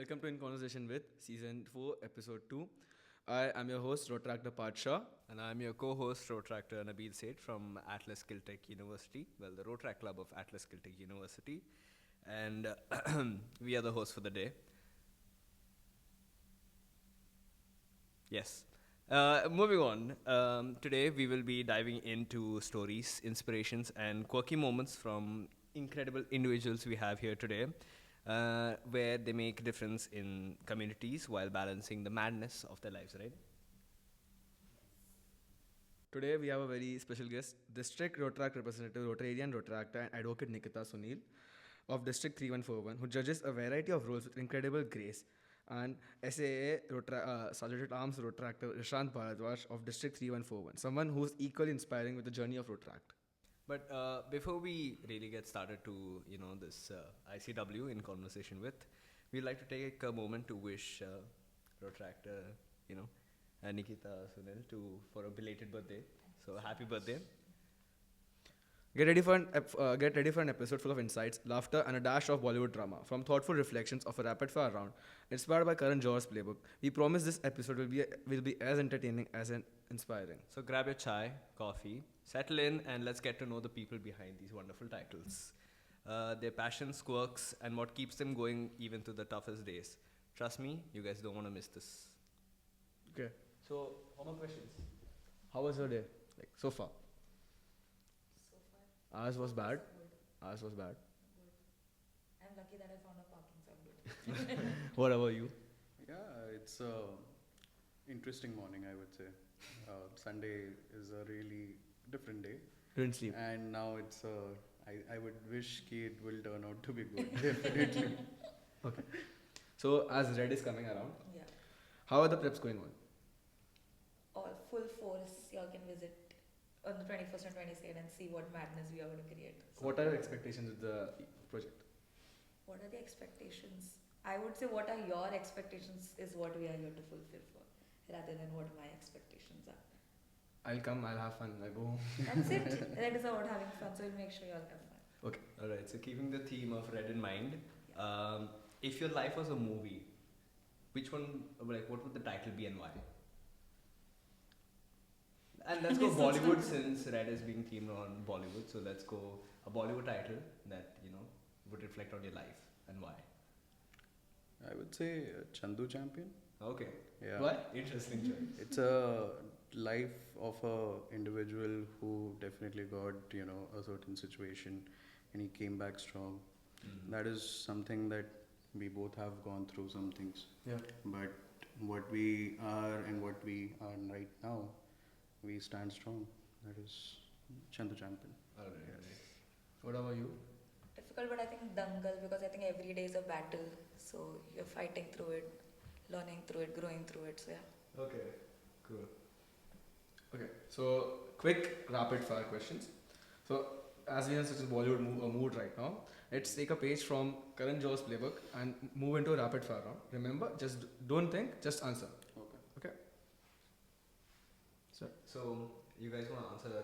Welcome to In Conversation with Season 4, Episode 2. I am your host, Rotractor Padshaw. And I'm your co-host, Rotractor Nabil Seth from Atlas Kiltech University, the Rotrac Club of Atlas Kiltech University. And we are the hosts for the day. Yes. Moving on, today we will be diving into stories, inspirations, and quirky moments from incredible individuals we have here today, where they make a difference in communities while balancing the madness of their lives, right? Today we have a very special guest, District Rotrac Representative, Rotarian Rotractor, and Advocate Nikita Sunil of District 3141, who judges a variety of roles with incredible grace, and Sergeant at Arms Rotractor Rishant Bharadwaj of District 3141, someone who is equally inspiring with the journey of Rotract. But before we really get started to this ICW in conversation with, we'd like to take a moment to wish Rotractor, Nikita Sunil for a belated birthday. So happy birthday! Get ready for an episode full of insights, laughter, and a dash of Bollywood drama. From thoughtful reflections of a rapid-fire round, inspired by Karan Johar's playbook, we promise this episode will be as entertaining as inspiring. So grab your chai, coffee, settle in, and let's get to know the people behind these wonderful titles, their passions, quirks, and what keeps them going even through the toughest days. Trust me, you guys don't want to miss this. Okay. So, how many questions? How was your day? Like so far? So far, Ours was bad. good. Ours was bad. Good. I'm lucky that I found a parking, so I'm good. What about you? Yeah, it's a interesting morning, I would say. Sunday is a really different day, Didn't sleep. and now I would wish it will turn out to be good, definitely. Okay. So, as Red is coming around, Yeah. how are the preps going on? All full force, y'all can visit on the 21st and 22nd and see what madness we are going to create. So What are your expectations with the project? What are the expectations? I would say what are your expectations is what we are here to fulfill for, rather than what my expectations are. I'll come, I'll have fun, I'll go home. That's it. That is about having fun, so we'll make sure y'all have fun. Okay. Alright, so keeping the theme of Red in mind, if your life was a movie, which one, what would the title be and why? And let's go Bollywood since Red is being themed on Bollywood, so let's go a Bollywood title that, would reflect on your life and why. I would say Chandu Champion. Okay. Yeah. Why? Interesting choice. It's a life of a individual who definitely got, a certain situation and he came back strong. Mhm. That is something that we both have gone through some things. Yeah. But what we are and what we are right now, we stand strong. That is Chandu Champion. Alright. What about you? Difficult, but I think Dangal, because I think every day is a battle. So you're fighting through it, learning through it, growing through it. So yeah. Okay, cool. Okay, so quick rapid fire questions. So, as we are in such a Bollywood mood right now, let's take a page from Karan Johar's playbook and move into a rapid fire round. Remember, just don't think, just answer. Okay. Okay? So, you guys want to answer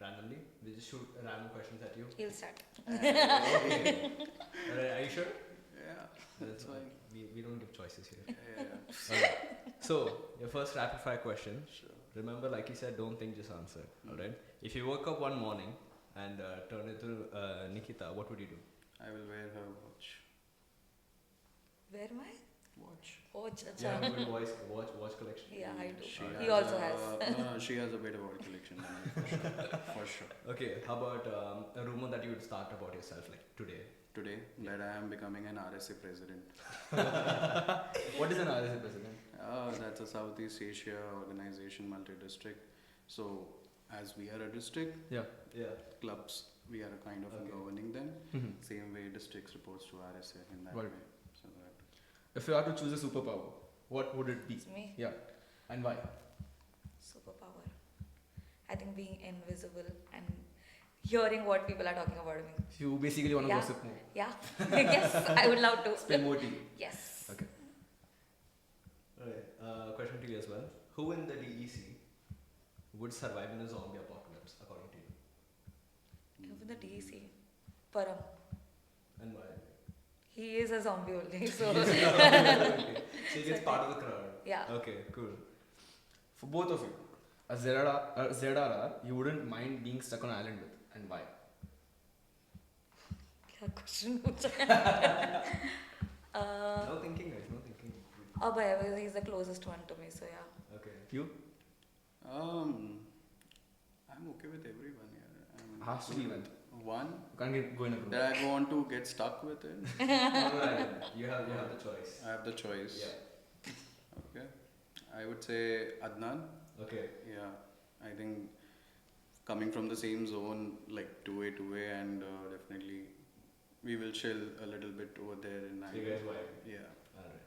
randomly? We just shoot random questions at you. He'll start. Okay. Alright, are you sure? Yeah, That's fine. We don't give choices here. yeah, Alright. So, your first rapid fire question. sure. Remember, like you said, don't think, just answer. Alright? If you woke up one morning and turned into Nikita, what would you do? I will wear her watch. Where am I? Watch. Oh, Yeah, chacha. good watch collection. Yeah, I do. She He has also a- has. No, she has a better watch collection than me, for sure. For sure. Okay, how about a rumor that you would start about yourself, like today? Today, that I am becoming an RSA president. What is an RSA president? That's a Southeast Asia organization, multi-district. So, as we are a district, Yeah. Yeah. clubs, we are kind of Okay. governing them. Mhm. Same way districts reports to RSA in that Got way. it. So that. If you had to choose a superpower, what would it be? It's me. Yeah. And why? Superpower. I think being invisible and hearing what people are talking about me. You basically want to Yeah. gossip more. Yeah. Yes, I would love to. Spill more tea. Yes. Okay. Alright, question to you as well. Who in the DEC would survive in a zombie apocalypse, according to you? Even the DEC. Param. And why? He is a zombie only, so Okay. So he gets part of the crowd. yeah. Okay, cool. For both of you, a ZRR, you wouldn't mind being stuck on an island with, and why? क्या question पूछा है? No thinking, guys. No thinking. Abhay, he's the closest one to me, so yeah. Okay. You? I'm okay with everyone here. Has to be one. One You can't go in a group. that I want to get stuck with it. Alright. You have the choice. I have the choice. Yeah. Okay. I would say Adnan. Okay. Yeah. I think coming from the same zone, like 2A, and definitely we will chill a little bit over there in So you guys vibe. Yeah. Alright.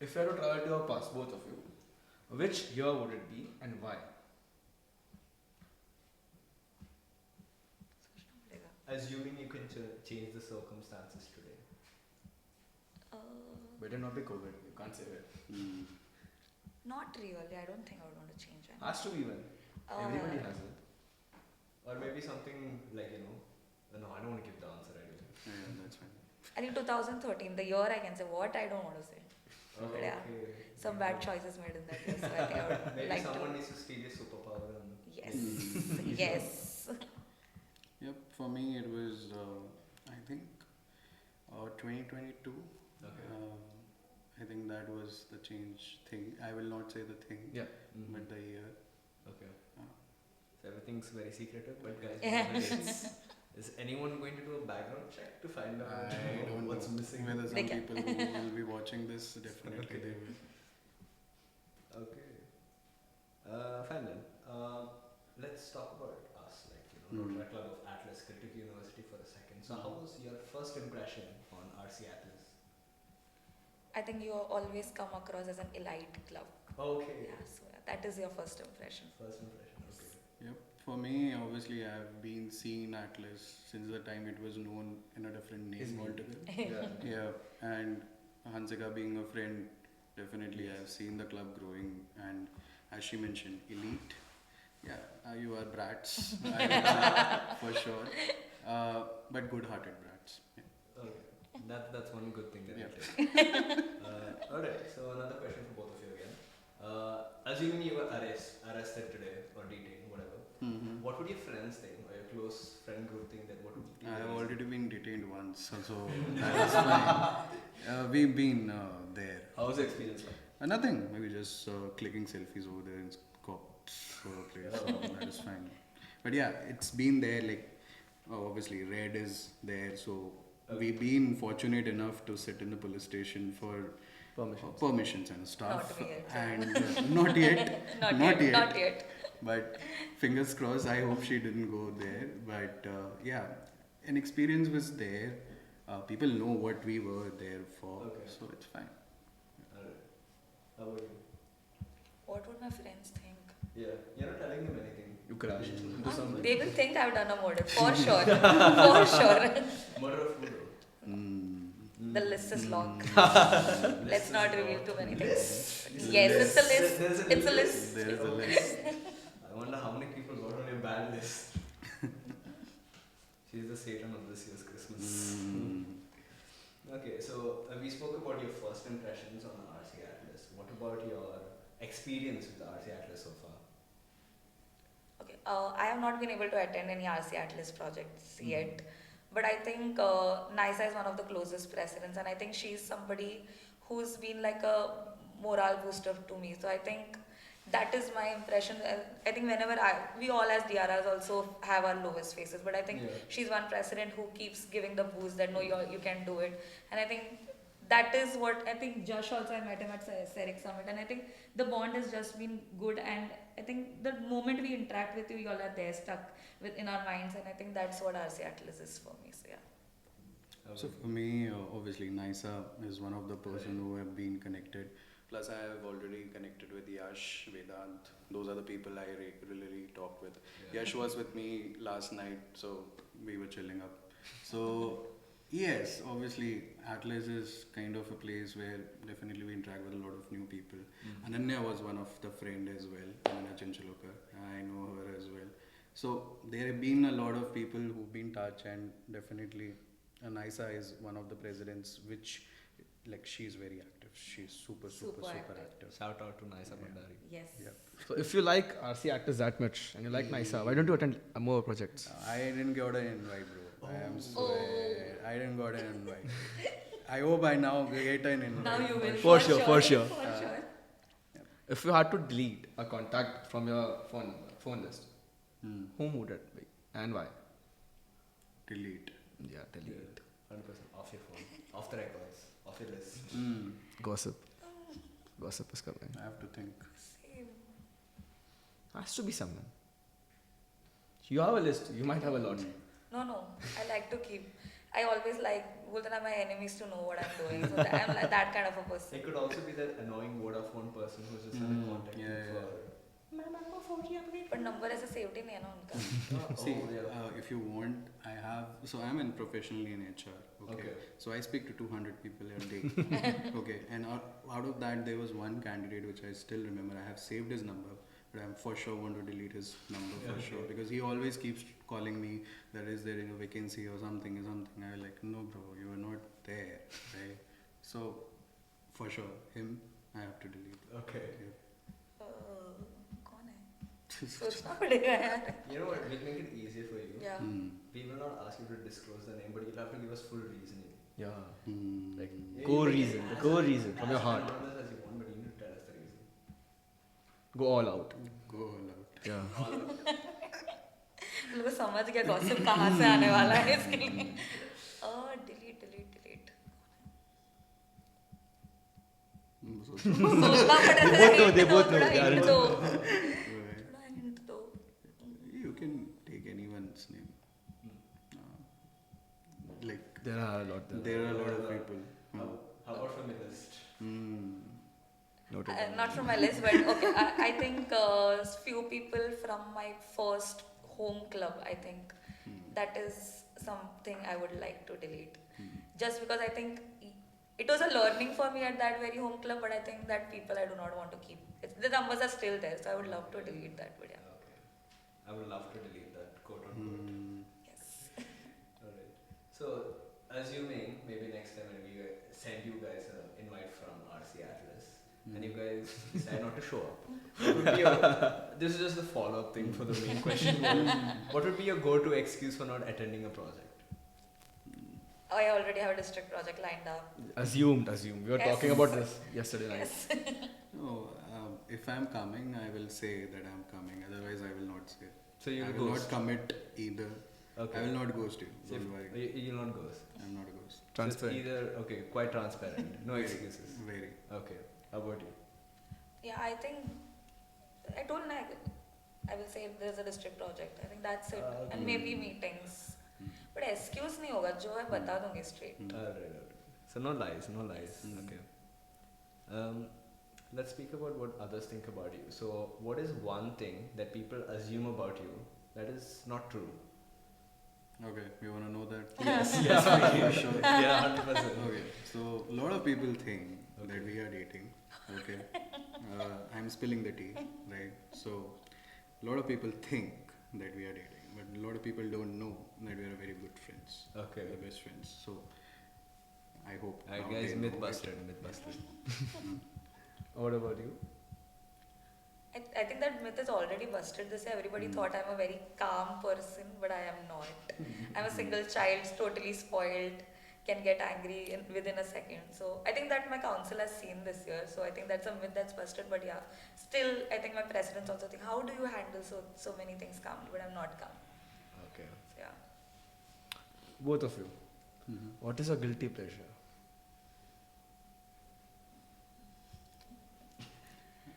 If you had to travel to your past, both of you, which year would it be and why? Assuming you can change the circumstances today. Better not be COVID. You can't say it. Mm. Not really. I don't think I would want to change anything. Has to be one. Everybody has it. Or maybe something like, no, I don't want to give the answer right away. Yeah, that's fine. I think 2013, the year I can say what I don't want to say. But yeah, some bad choices made in that year, so I think I would Maybe like someone to. needs to steal your superpower and Yes, Mm. yes. Yep. For me, it was I think 2022. Okay. I think that was the change thing. I will not say the thing, Yeah. but the year. Okay. Ah. So everything's very secretive, but guys, Yeah. remember the dates. Is anyone going to do a background check to find out I don't what's know missing? whether They some can. people who will be watching this definitely Okay. they will. Okay. Fine then. Let's talk about us, like Rotary Club of Atlas Cricket University for a second. So, how was your first impression on RC Atlas? I think you always come across as an elite club. Okay. Yeah, so yeah, that is your first impression. First impression. Okay. Yep. For me, obviously, I've been seeing Atlas since the time it was known in a different His name name. altogether. Yeah. Yeah, and Hansika being a friend, definitely I've seen the club growing, and as she mentioned, elite. Yeah, you are brats, I would say, for sure. But good-hearted brats. Yeah. Okay. That's one good thing that Yeah. I take. Alright. So another question for both of you again. Assuming you were arrested today or detained, whatever. Mm-hmm. What would your friends think, or your close friend group think that what would be I the have reason? already been detained once, so that is fine. We've been there. How was the experience like? Nothing, maybe just clicking selfies over there in cops place, so that is fine. But yeah, it's been there, like, obviously Red is there, so we've been fortunate enough to sit in the police station for permissions and stuff. Not yet. And not yet, Not yet. but fingers crossed, I hope she didn't go there. But yeah, an experience was there. People know what we were there for, Okay. so it's fine. Alright. How about you? What would my friends think? Yeah, you're not telling them anything. You crashed into something. They will think I've done a murder, for sure. For sure. Murder of who though? The list is long. List Let's is not long. reveal too many things. List? Yes, it's a list. There's a It's a list. list. There is a Okay. list. I wonder how many people got on your bad list. She's the Satan of this year's Christmas. Okay, so we spoke about your first impressions on RC Atlas. What about your experience with RC Atlas so far? Okay, I have not been able to attend any RC Atlas projects yet, but I think Nisa is one of the closest presidents, and I think she's somebody who's been like a morale booster to me. So I think that is my impression. I think whenever we all as DRRs also have our lowest phases, but I think Yeah. she's one president who keeps giving the boost that no, you can do it, and I think that is what I think. Josh also, I met him at CEREC Summit, and I think the bond has just been good, and I think the moment we interact with you, you all are there stuck in our minds, and I think that's what RC Atlas is for me. So yeah. So for me, obviously, Nisa is one of the person who have been connected. Plus, I have already connected with Yash, Vedant. Those are the people I regularly talk with. Yash was with me last night, so we were chilling up. So yes, obviously, Atlas is kind of a place where definitely we interact with a lot of new people. Ananya was one of the friend as well, Ananya Chinchalokar. I know her as well. So there have been a lot of people who've been in touch, and definitely Naisa is one of the presidents, which, like, she's very active. She's super Super active. active. Shout out to Naisa Yeah. Bhandari. Yes. Yep. So if you like RC actors that much and you like Naisa, why don't you attend more projects? I didn't get an invite, bro. I am Oh. swear. I didn't got an invite. I hope I now get an invite. Now you will. For sure, for sure. For sure. If you had to delete a contact from your phone list, Hmm. whom would it be and why? Delete. Yeah, delete. 100% off your phone, off the records, off your list. Hmm. Gossip. Gossip is coming. I have to think. Same. Has to be someone. You have a list. You might have a lot. No. I like to keep. I always like my enemies to know what I'm doing. So that I'm like that kind of a person. It could also be that annoying Vodafone person who's just trying to contact you Yeah, for. But number ऐसे saved ही नहीं है ना उनका. See, Oh, yeah. if you want, I have. So I'm in professionally in HR. Okay. Okay. So I speak to 200 people a day. Okay. And out of that, there was one candidate which I still remember. I have saved his number, but I'm for sure going to delete his number for Okay. sure because he always keeps calling me. That is there a vacancy or something or something. I'm like, no, bro, you are not there, right? So, for sure, him I have to delete. Okay. कौन है? सोचना पड़ेगा यार. You know what? We'll make it easier for you. Yeah. Hmm. We will not ask you to disclose the name, but you'll have to give us full reasoning. Yeah. Hmm. Like Yeah, core you make it reason. The as core reason from your as heart. anonymous as you want, but you need to tell us the reason. Go all out. Go all out. Yeah. लोग समझ गया gossip कहाँ से आने वाला है इसके लिए. Delete. सोचना पड़ेगा. They both know. They are Hint in- दो. Right. थोड़ा hint दो. You can take anyone's name. Like, There are a lot. there are a lot of people. How about from the list? Hmm. Noted. Not from my list, but okay. I think few people from my first home club. I think that is something I would like to delete. Just because I think it was a learning for me at that very home club, but I think that people I do not want to keep. The numbers are still there, so I would love to delete that video. Okay. I would love to delete that quote unquote. Yes. Alright. So, assuming maybe next time when we send you guys an invite from RC Atlas and you guys decide not to show up, what would be your, this is just the follow up thing for the main question. What would be your go to excuse for not attending a project? I already have a district project lined up. Assumed. We were Yes. talking about this yesterday night. Yes. No, if I'm coming, I will say that I'm coming. Otherwise, I will not say. So you I will will ghost. not commit either. Okay. I will not ghost you. So Don't worry. you'll not ghost. I'm not a ghost. So it's Transparent. either, okay, quite transparent. No Very, excuses. Very. Okay. How about you? Yeah, I think I told Nag. I will say if there's a district project. I think that's it. Okay. And maybe meetings. But excuse नहीं होगा जो है बता दूंगी straight. Alright. So no lies. Okay. Let's speak about what others think about you. So what is one thing that people assume about you that is not true? Okay, you want to know that? Yes. Sure. Yeah, 100%. Okay, so a lot of people think that we are dating. Okay, I'm spilling the tea, right? So a lot of people think that we are dating, but a lot of people don't know that we are very good friends. Okay. We're best friends. So I hope. Alright, now guys, they myth know it. busted. What about you? I think that myth is already busted. This year everybody thought I'm a very calm person, but I am not. I'm a single child, totally spoiled, can get angry within a second. So I think that my council has seen this year. So I think that's a myth that's busted. But yeah, still I think my presidents also think, how do you handle so many things calmly? But I'm not calm. Okay. So yeah. Both of you. Mhm. What is a guilty pleasure?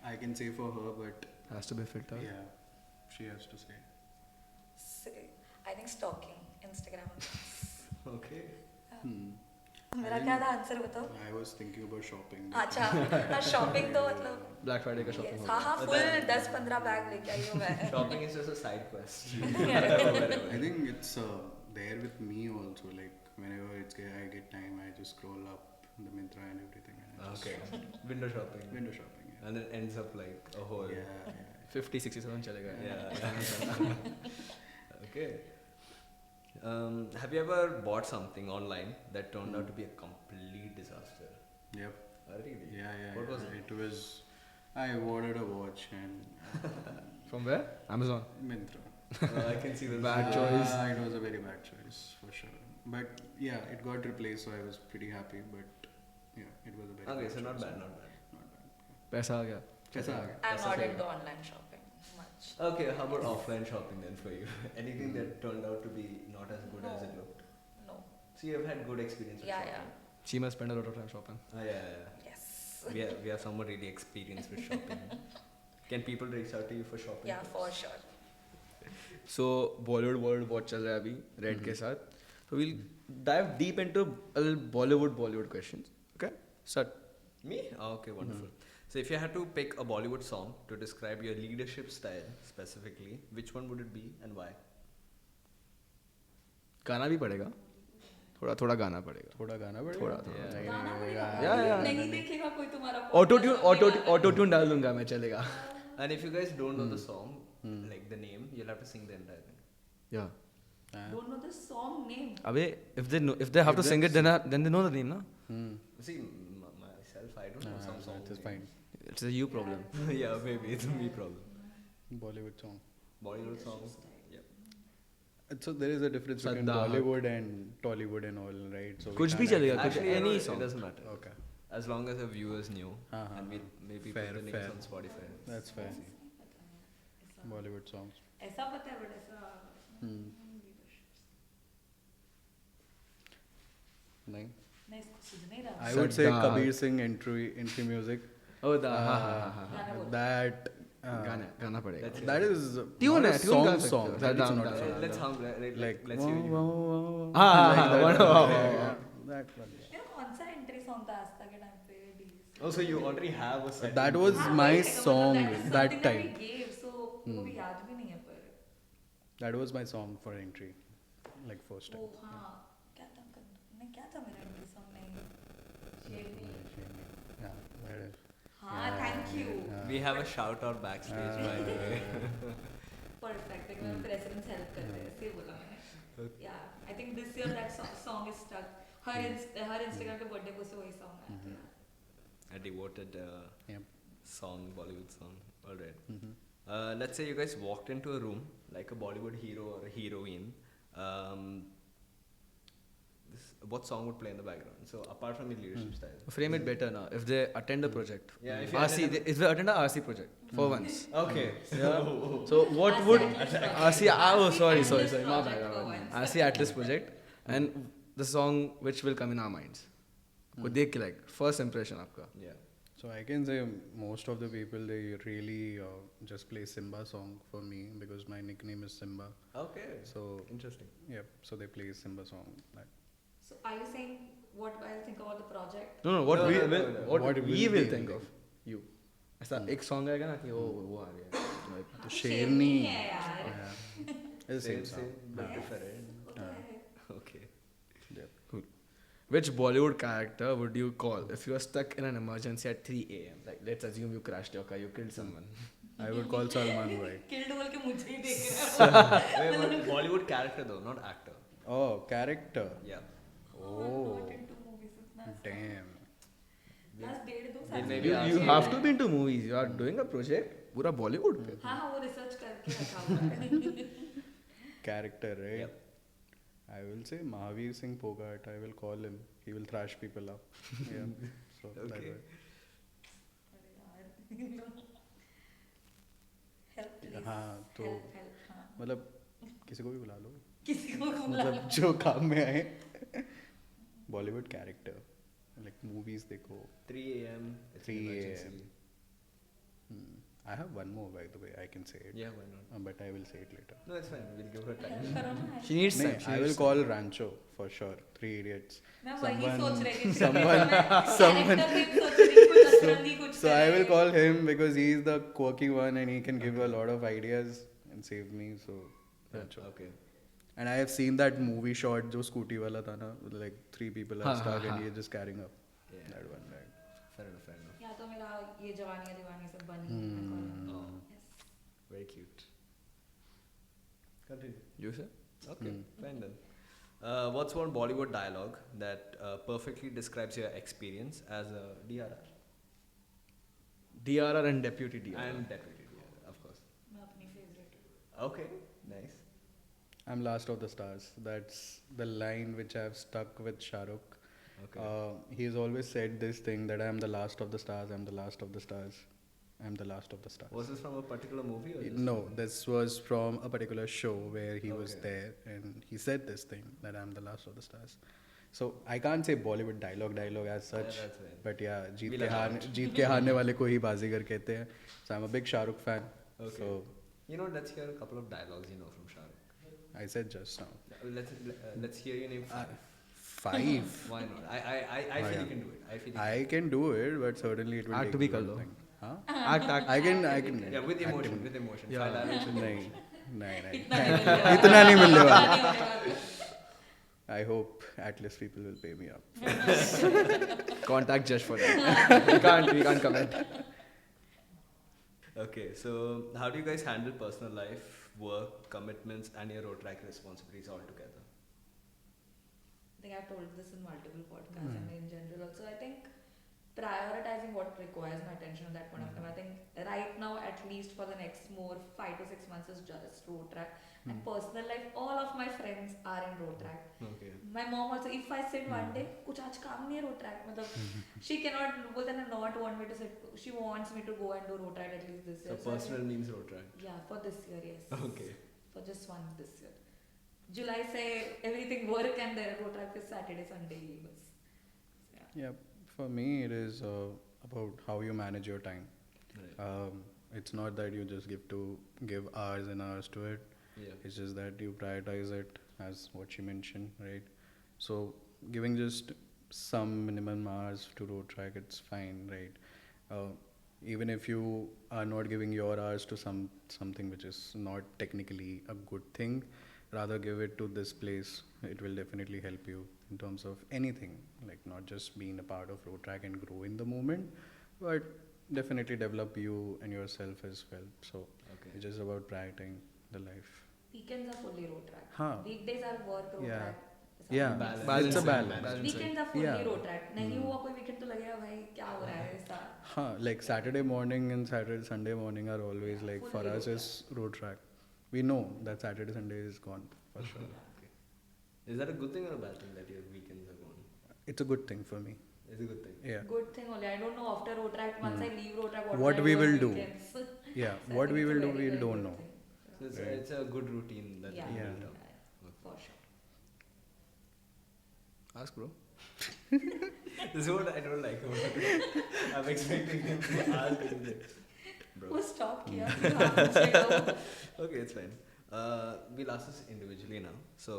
I can say for her, but Has to be filtered. yeah, she has to say. So, I think stalking Instagram. Okay. Hmm. मेरा क्या था answer बताओ? I was thinking about shopping. अच्छा shopping तो मतलब Black Friday का shopping yes, होगा. हाँ फुल 10-15 बैग लेके आई हूँ मैं. Shopping is just a side quest. I think it's there with me also. Like whenever I get time, I just scroll up the Myntra and everything. And I just Okay. Window shopping. Window shopping. Yeah. And it ends up like a whole. Yeah. 50, 67 चलेगा. Yeah. Okay. Have you ever bought something online that turned out to be a complete disaster? Yep. Really? Yeah. What was It was. I ordered a watch and From where? Amazon. Myntra. I can see the Bad choice. It was a very bad choice for sure. But yeah, it got replaced, so I was pretty happy. But yeah, it was a very. Okay, bad so not choice. bad, not bad. Not bad. पैसा आ गया. कैसा आ गया? I'm That's not okay. into online shopping much. Okay, how about offline shopping then for you? Anything that turned out to be not as good as it looked? No. So you have had good experience with Yeah, shopping? She must spend a lot of time shopping. Yeah. Yes. We have someone really experienced with shopping. Can people reach out to you for shopping? Yeah, for sure. So Bollywood बहुत चल रहा है अभी Red के साथ. So we'll dive deep into a little Bollywood questions. Okay, start. Me? Oh, okay, wonderful. So if you had to pick a Bollywood song to describe your leadership style specifically, which one would it be and why? गाना भी पड़ेगा. थोड़ा गाना पड़ेगा. थोड़ा गाना पड़ेगा. थोड़ा. गाना पड़ेगा. Yeah. नहीं देखेगा कोई तुम्हारा. ऑटो ट्यून डाल दूंगा मैं चलेगा. And if you guys don't know the song, like the name, you'll have to sing the entire thing. Yeah. Don't know the song name. अबे if they have to sing it then they know the name ना. See, myself, I don't know some songs. That is fine. It's a you problem. Yeah, maybe it's a me problem. Bollywood song. Bollywood songs. Yeah. So there is a difference between Sadda. Bollywood and Tollywood and all, right? So we कुछ भी can't चलेगा. actually- कुछ any it song. doesn't matter. Okay, As long as the viewers knew, Uh-huh. and maybe Fair, put the names fair. on Spotify. that's fair. Bollywood songs. ऐसा पता है but ऐसा. नहीं. नहीं सुन नहीं रहा. I would say Sadda. Kabir Singh entry music. Oh the गाना बोल. That. गाना पड़ेगा. That's That is Tune not है, a tune गा song सकते song. हो. That is Sadda, not a Sadda. song. Let's hum. Like let's hear you. like that. That one. मेरा कौन सा एंट्री सॉन्ग था आज तक के टाइम पे डीज. Also, you already have a set. That was my song that time. So वो भी याद भी नहीं है पर. That was my song for entry, like first time. ओ हाँ क्या था नहीं क्या था मेरा एंट्री सॉन्ग नहीं. शेरनी. Yeah, that is. हाँ thank you. We have a shout out backstage, by the way. Perfect एक मेरा प्रेसिडेंट्स हेल्प करते हैं ऐसे बोला मैंने. या I think this year that song is stuck. हर इंस्टाग्राम पे बर्थडे को से वही सॉन्ग आया था. A devoted Yep. song, Bollywood song. Alright. Let's say you guys walked into a room like a Bollywood hero or a heroine. What song would play in the background? So apart from your leadership style. Frame it better now. If they attend a project. Yeah, if you RC, if they attend a RC project for once. Okay. Yeah. So what would RC? Oh, sorry. My Project bad. for once. RC Atlas project, and the song which will come in our minds. को देख के like first impression आपका. Yeah. So I can say most of the people they really just play Simba song for me because my nickname is Simba. Okay. So Interesting. yep, so they play Simba song. Like, So are you saying what I'll think about the project? No, what No, we no, will, no, no. what What we will will we think think? of you. ऐसा एक song आएगा ना कि वो आ गया. Like, तो शेरनी शेरनी है यार. yeah, it's the same song. but Yes. different. वो तो है. Okay. cool. Which Bollywood character would you call if you are stuck in an emergency at 3 a.m. Like let's assume you crashed your car, you killed someone. I would call Salman Bhai. Killed बोल के मुझे ही देख रहा है. Wait, but Bollywood character though, not actor. Oh, character. Yeah. Oh, Not into movies इतना. damn. Last 1.5-2 Then साल. maybe You have to be into movies. You are doing a project. पूरा Bollywood पे. हाँ हाँ वो रिसर्च करके रखा हुआ है. Character, right? Yep. I will say Mahavir Singh Phogat. I will call him. He will thrash people up. Yeah. So that Okay. way. अरे यार. Help please. हाँ तो Help हाँ. मतलब किसी को भी बुला लो. किसी को बुला. मतलब जो काम में आए. Bollywood character. Like movies देखो. 3 a.m. It's 3 an a.m. emergency. I have one more by the way. I can say it. Yeah, why not? But I will say it later. No, it's fine. We'll give her time. Help करो ना. She needs नहीं, time. She I will needs call Rancho for sure. 3 Idiots. मैं वही सोच रही थी. someone- Character name सोच रही थी. कुछ असरंगी कुछ So I will करे. call him because he is the quirky one and he can give a lot of ideas and save me. So Rancho. Okay. And I have seen that movie shot जो scooty वाला था ना, like 3 people are हाँ, stuck हाँ, and हाँ. he is just carrying up. Yeah. That one, right? Fair enough. Fair enough. या तो मेरा ये जवानी है दीवानी सब बनी है. Oh, Yes. very cute. Continue. You say? Okay, fine then. What's one Bollywood dialogue that perfectly describes your experience as a DRR DRR and Deputy DRR. and deputy DRR, of course? मैं अपनी favorite. Okay, nice. I'm last of the stars. That's the line which I've stuck with Shahrukh. Okay. He's always said this thing that I'm the last of the stars, I'm the last of the stars, I'm the last of the stars. Was this from a particular movie or just No, this was from a particular show where he was Okay. there and he said this thing that I'm the last of the stars. So I can't say Bollywood dialogue as such, that's right. but yeah, We'll allow it. जीत के हारने वाले को ही बाजीगर कहते हैं. So I'm a big Shahrukh fan. Okay. So You know, let's hear a couple of dialogues you know from Shah Rukh. I said just now. Let's hear your name five. 5. Why not? I Oh, feel yeah. you can do it. I feel you I can do it, but certainly it will Act take to be a lot of kar lo. time. Huh? Act. I can. can. Yeah, with emotion. acting- With emotion. Yeah. 5 dialogues with नहीं emotion. नहीं इतना नहीं नहीं मिलने वाला. इतना नहीं मिलने वाला. इतना नहीं मिलने वाला. I hope Atlas people will pay me up. Contact Judge for that. we can't comment. Okay, so how do you guys handle personal life, work, commitments, and your road track responsibilities all together? I think I've told this in multiple podcasts and in general also. I think prioritizing what requires my attention at that point of time. I think right now, at least for the next more 5 to 6 months, is just road track. And personal life, all of my friends are in road track. Okay. My mom also, if I sit one day, कुछ आज काम नहीं है road track, मतलब she cannot, बोलते हैं ना, not want me to sit. She wants me to go and do road track at least this So year. I personal think- means road track. Yeah, for this year, yes. Okay. For just one this year. July say everything work and the road track is Saturday, Sunday ही बस. Yeah, for me it is about how you manage your time. Right. It's not that you just give hours and hours to it. Yeah. It's just that you prioritize it as what you mentioned, right? So giving just some minimum hours to road track, it's fine, right? Even if you are not giving your hours to something which is not technically a good thing, rather give it to this place. It will definitely help you in terms of anything, like not just being a part of road track and grow in the moment, but definitely develop you and yourself as well. So Okay. it's just about prioritizing the life. Weekends are fully road track. हाँ. Weekdays are work road Yeah. track. Yeah, Balance. it's a Balance. balance. Weekends are fully Yeah. road track. नहीं हुआ कोई weekend तो लगेगा भाई क्या हो रहा है ऐसा. Huh, like Saturday morning and Sunday morning are always like for Fully us road is road track. We know that Saturday Sunday is gone for sure. Okay. Is that a good thing or a bad thing that your weekends are gone? It's a good thing for me. It's a good thing. Yeah, Good thing only. I don't know after road track once I leave road track What will we I will on do. weekends? So yeah. I What think we it's a will do, very, we very don't good know. thing. So Right. it's a good routine that Yeah. you Yeah. built up. For sure. Ask, bro. This is what I don't like about it. I'm expecting him to ask me this. वो Bro. stop किया. हाँ, मुझे कहो. Okay, it's fine. We'll ask this individually now. So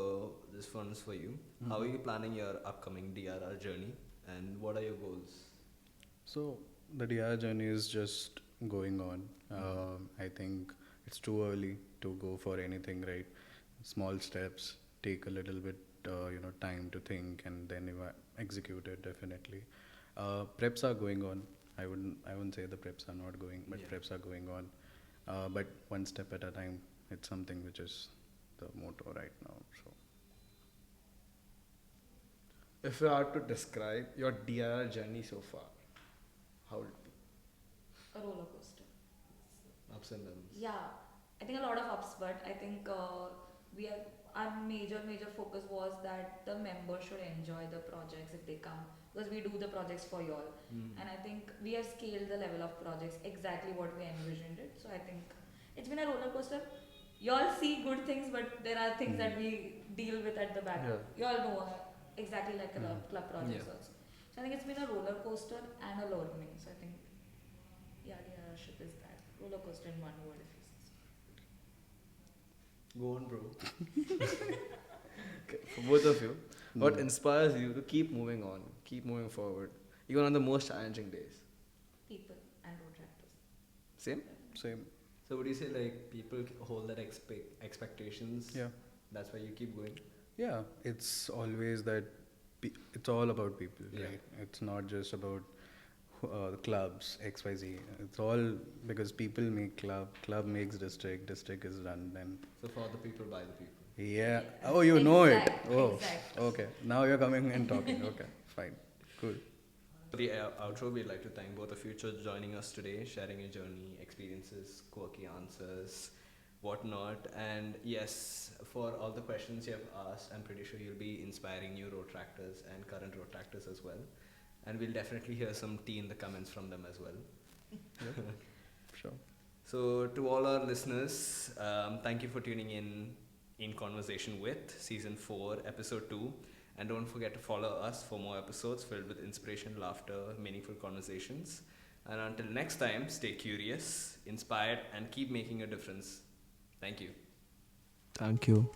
this one's for you. How are you planning your upcoming DRR journey, and what are your goals? So the DR journey is just going on. I think it's too early to go for anything, right? Small steps take a little bit, time to think and then execute it. Definitely, preps are going on. I wouldn't say the preps are not going, but Yeah. preps are going on. But one step at a time. It's something which is the motto right now. So If you are to describe your DRR journey so far, how would it be? A roller coaster. Ups and downs. Yeah, I think a lot of ups, but I think our major focus was that the members should enjoy the projects if they come, because we do the projects for y'all, and I think we have scaled the level of projects exactly what we envisioned it. So I think it's been a roller coaster. Y'all see good things, but there are things that we deal with at the back. Yeah. Y'all know exactly like club projects Yeah. also. So I think it's been a roller coaster and a learning. So I think, yeah, DRRship is that roller coaster in one word. If you say. Go on, bro. Okay, for both of you, what inspires you to keep moving on, keep moving forward, even on the most challenging days? People and road tractors. Same? same. So would you say like people hold that expectations? Yeah. That's why you keep going. Yeah, it's always that. It's all about people, Yeah. right? It's not just about clubs, XYZ. It's all because people make club, club makes district, district is run. Then So for the people, by the people. Yeah. Oh, you know it. Exact, Oh, exact. okay. Now you're coming and talking. Okay, fine. Cool. For the outro, we'd like to thank both of you for joining us today, sharing your journey, experiences, quirky answers, whatnot. And yes, for all the questions you have asked, I'm pretty sure you'll be inspiring new road tractors and current road tractors as well. And we'll definitely hear some tea in the comments from them as well. Sure. So, to all our listeners, thank you for tuning in Conversation with Season 4, Episode 2. And don't forget to follow us for more episodes filled with inspiration, laughter, meaningful conversations. And until next time, stay curious, inspired, and keep making a difference. Thank you. Thank you.